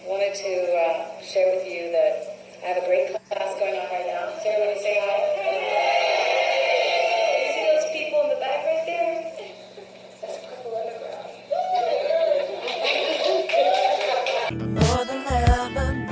Wanted to share with you that I have a great class going on right now. So everybody say hi. You see those people in the back right there? That's Purple Underground. Northern Avenue.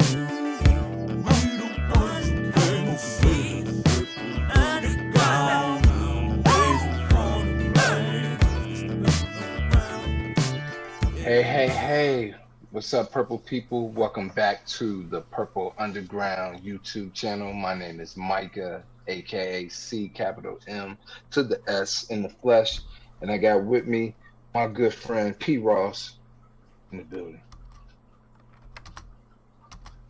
Hey, what's up, Purple people? Welcome back to the Purple Underground YouTube channel. My name is Micah, aka C capital M to the S in the flesh. And I got with me my good friend P Ross in the building.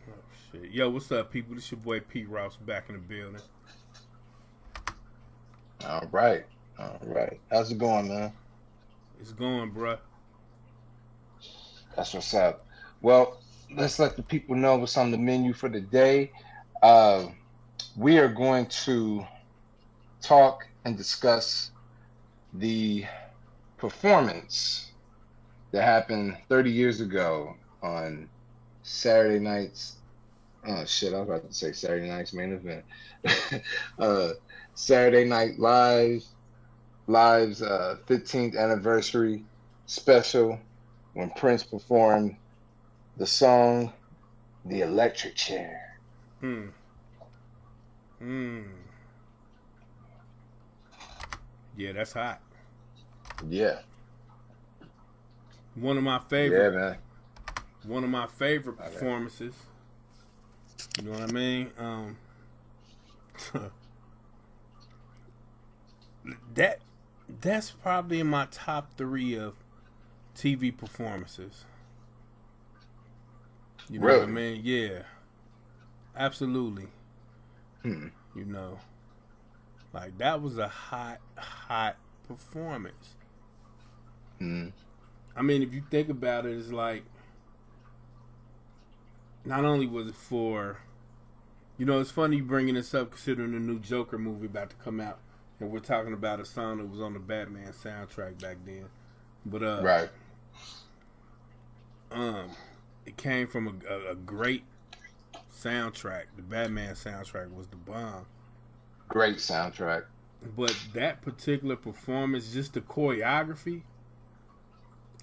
Oh, shit. Yo, what's up, people? This your boy Pete Ross back in the building. All right. How's it going, man? It's going, bruh. That's what's up. Well, let's let the people know what's on the menu for the day. We are going to talk and discuss the performance that happened 30 years ago on Saturday night's I was about to say Saturday night's main event. Saturday Night Live's 15th anniversary special when Prince performed the song The Electric Chair. Yeah, that's hot. Yeah. One of my favorite. Yeah, man. One of my favorite performances. You know what I mean? That's probably in my top 3 of TV performances. You know Really? what I mean? Yeah. Absolutely. Hmm. You know. Like, that was a hot performance. Hmm. I mean, if you think about it, it's like, not only was it for, you know, it's funny you bringing this up considering the new Joker movie about to come out, and we're talking about a song that was on the Batman soundtrack back then. But Right. It came from a great soundtrack. The Batman soundtrack was the bomb. Great soundtrack. But that particular performance, just the choreography,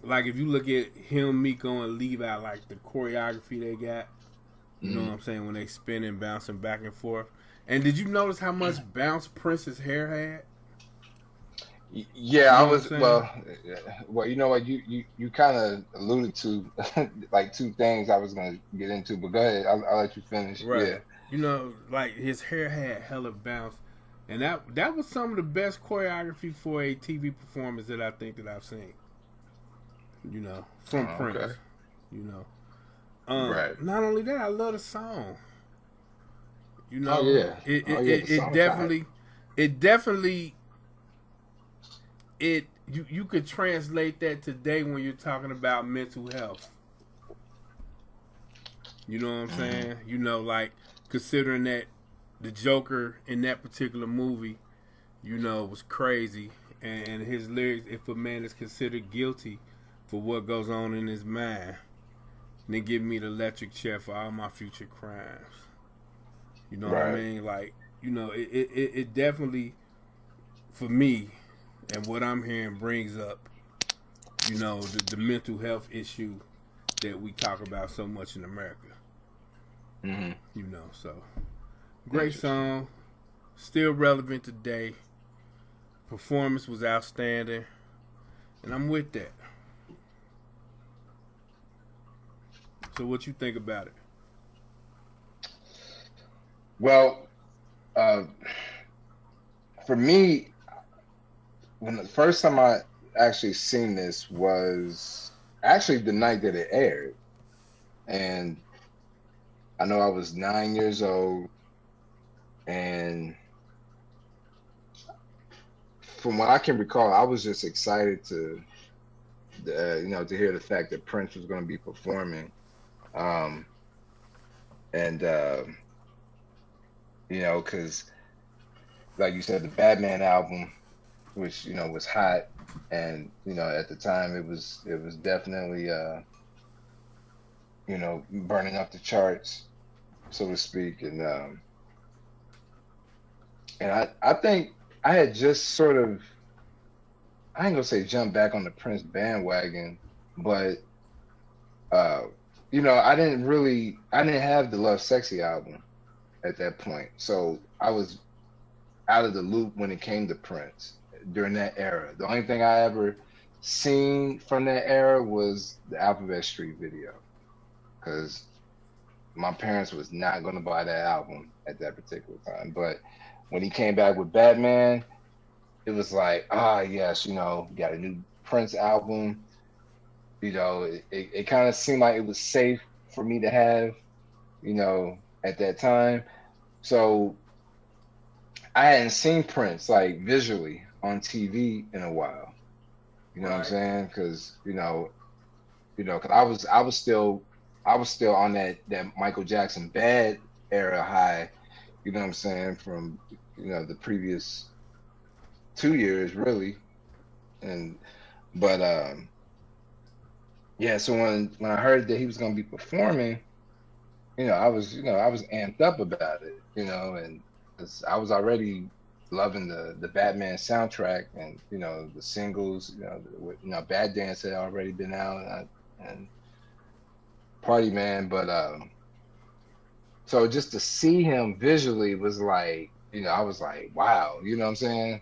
like if you look at him, Miko, and Levi, like the choreography they got, you know what I'm saying, when they spinning, bouncing back and forth. And did you notice how much bounce Prince's hair had? Yeah, You know I what I'm was saying? well. You know what? You kind of alluded to like 2 things I was gonna get into, but go ahead. I'll let you finish. Right. Yeah. You know, like his hair had hella bounce, and that was some of the best choreography for a TV performance that I think that I've seen. You know, from Prince. Okay. You know, Right. not only that, I love the song. You Oh know, yeah. it Oh it, yeah. The it, it song's hot. definitely you could translate that today when you're talking about mental health. You know what I'm saying? You know, like considering that the Joker in that particular movie, you know, was crazy, and his lyrics, if a man is considered guilty for what goes on in his mind, then give me the electric chair for all my future crimes. You know what I Right. mean? Like, you know, it definitely, for me, and what I'm hearing brings up, you know, the mental health issue that we talk about so much in America. Mm-hmm. You know, so great Interesting. song, still relevant today. Performance was outstanding, and I'm with that. So, what you think about it? Well, uh, for me, when the first time I actually seen this was actually the night that it aired, and I know I was 9 years old, and from what I can recall, I was just excited to, to hear the fact that Prince was going to be performing, um, and because like you said, the Batman album, which was hot, and at the time it was definitely burning up the charts, so to speak. And I think I had just sort of, I ain't gonna say jump back on the Prince bandwagon, but uh, I didn't have the Love Sexy album at that point, so I was out of the loop when it came to Prince during that era. The only thing I ever seen from that era was the Alphabet Street video, because my parents was not going to buy that album at that particular time. But when he came back with Batman, it was like, yes, got a new Prince album. It kind of seemed like it was safe for me to have, at that time. So I hadn't seen Prince like visually on TV in a while. You know what I'm Right. saying? Because cause I was still on that Michael Jackson bad era high. You know what I'm saying? From the previous 2 years really, and but yeah. So when I heard that he was gonna be performing, I was amped up about it. And 'cause I was already loving the Batman soundtrack, and the singles. Bad Dance had already been out, and Party Man, but so just to see him visually was like, I was like, wow, you know what I'm saying?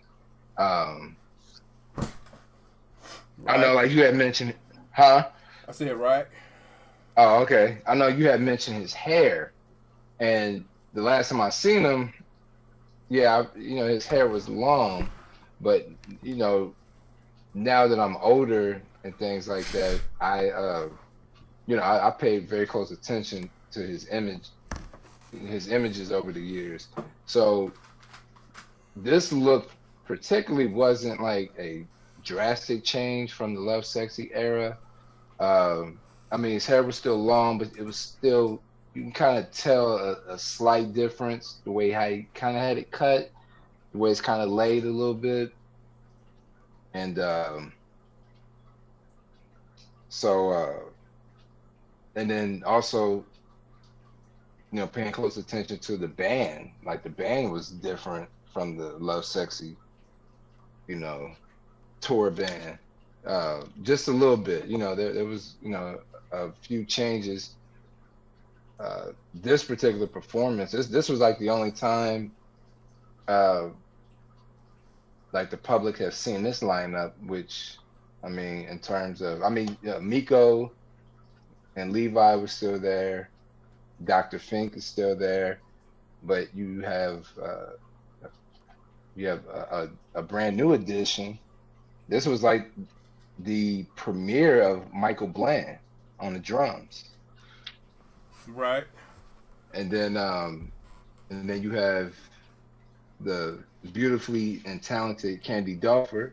Um, I know, Right. like you had mentioned, huh? I said right. Oh, okay. I know you had mentioned his hair, and the last time I seen him, yeah, his hair was long, but you know, now that I'm older and things like that, I paid very close attention to his images over the years. So this look particularly wasn't like a drastic change from the Love Sexy era. I mean, his hair was still long, but it was still, you can kind of tell a slight difference the way how he kind of had it cut, the way it's kind of laid a little bit. And so, and then also, paying close attention to the band, like the band was different from the Love Sexy, you know, tour band. Just a little bit, there was, a few changes. This particular performance, this was like the only time, uh, like the public has seen this lineup, which, I mean, in terms of, I mean, Miko and Levi were still there. Dr. Fink is still there, but you have a brand new edition. This was like the premiere of Michael Bland on the drums, Right. and then you have the beautifully and talented Candy Dulfer.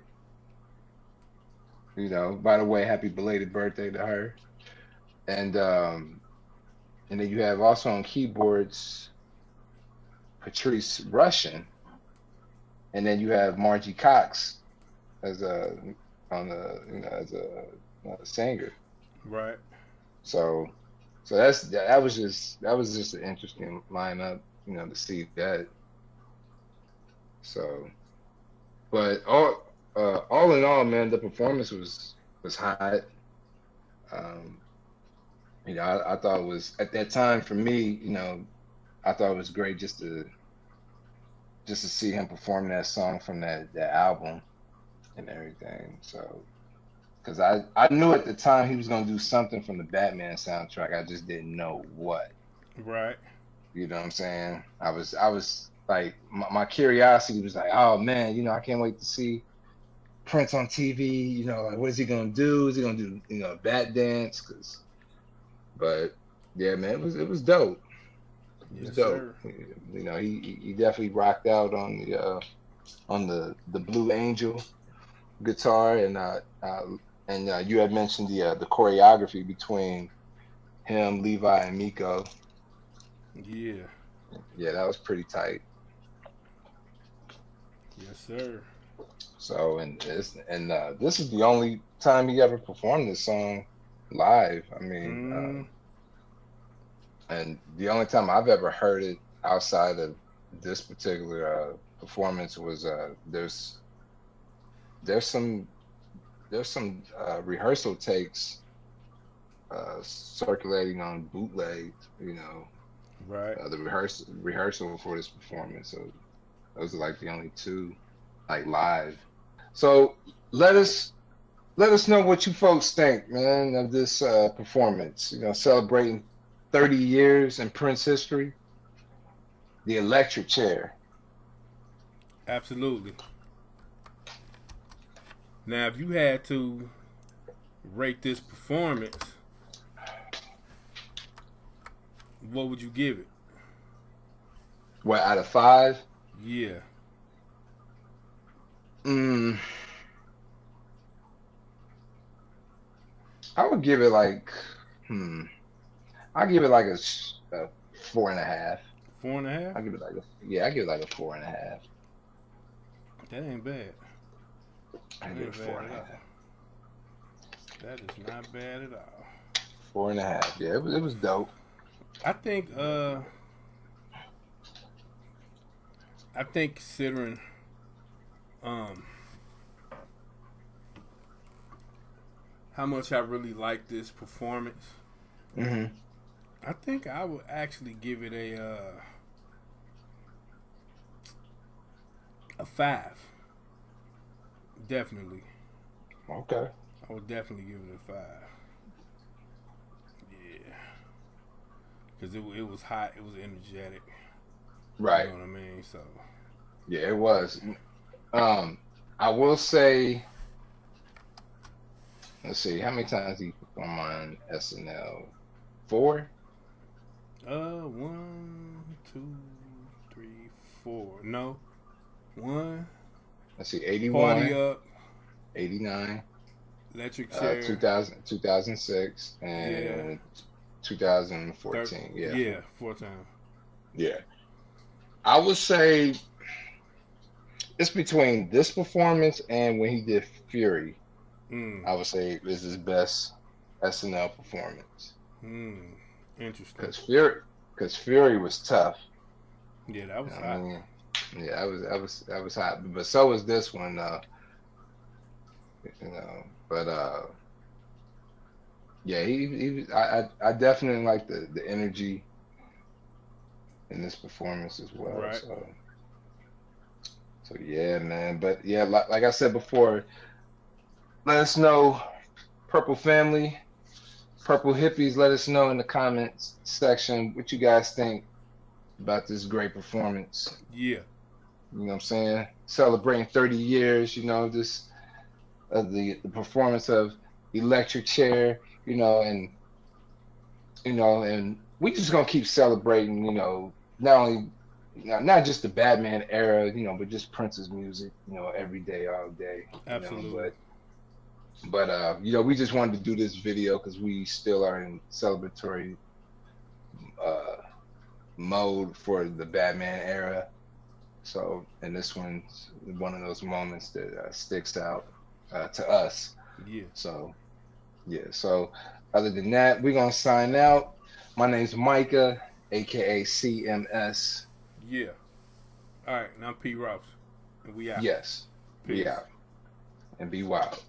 By the way, happy belated birthday to her. And then you have also on keyboards Patrice Rushen, and then you have Margie Cox as a on the as a singer. Right. So that was just an interesting lineup, to see that. So, but all in all, man, the performance was hot. Um, I thought it was at that time for me, I thought it was great just to see him perform that song from that album and everything. So, because I knew at the time he was gonna do something from the Batman soundtrack, I just didn't know what. Right. You know what I'm saying? I was like my curiosity was like, oh man, I can't wait to see Prince on TV. Like what is he gonna do? Is he gonna do Bat Dance? But yeah, man, it was dope. It was Yes, dope. sir. He definitely rocked out on the Blue Angel guitar, and you had mentioned the choreography between him, Levi, and Miko. Yeah. Yeah, that was pretty tight. Yes, sir. So, and this is the only time he ever performed this song live. I mean, Mm. And the only time I've ever heard it outside of this particular performance was there's some rehearsal takes circulating on bootlegs, Right. the rehearsal for this performance. So those are like the only two like live. So let us let us know what you folks think, man, of this performance. Celebrating 30 years in Prince history, the electric chair. Absolutely. Now, if you had to rate this performance, what would you give it? What, out of five? Yeah. Mm, I would give it like, hmm, I'll give it like a 4.5. 4.5? I give it like a 4.5. That ain't bad. I That give it ain't a four bad and a at all. half. That is not bad at all. 4.5. Yeah, it was dope. I think considering um how much I really like this performance, Hmm. I think I would actually give it a 5. Definitely. Okay. I would definitely give it a 5. Yeah. Cuz it was hot, it was energetic. You Right. know what I mean? So, Yeah, it was. I will say, let's see, how many times did he perform on SNL? Four? one, two, three, four. No. One. Let's see, Party 81, up. 89, Electric chair. 2000, 2006, Yeah. and Third. 2014. Yeah, Yeah. 4 times. yeah. I would say it's between this performance and when he did Fury. Mm. I would say is his best SNL performance. Mm. Interesting. Cause Fury was tough. Yeah, that You was know what I hot. mean? Yeah, that was hot. But so was this one, But yeah, I definitely like the energy in this performance as well. Right. So yeah, man. But yeah, like I said before, let us know, Purple Family, Purple Hippies. Let us know in the comments section what you guys think about this great performance. Yeah. You know what I'm saying? Celebrating 30 years, this the performance of Electric Chair, and we just gonna keep celebrating, not only not just the Batman era, but just Prince's music, every day, all day, Absolutely. but we just wanted to do this video because we still are in celebratory uh mode for the Batman era. So, and this one's one of those moments that sticks out to us. Yeah. So, yeah. So, other than that, we're gonna sign out. My name's Micah, aka CMS. Yeah. All right. Now I'm P. Rouse, and we out. Yes, we Peace. out and be wild.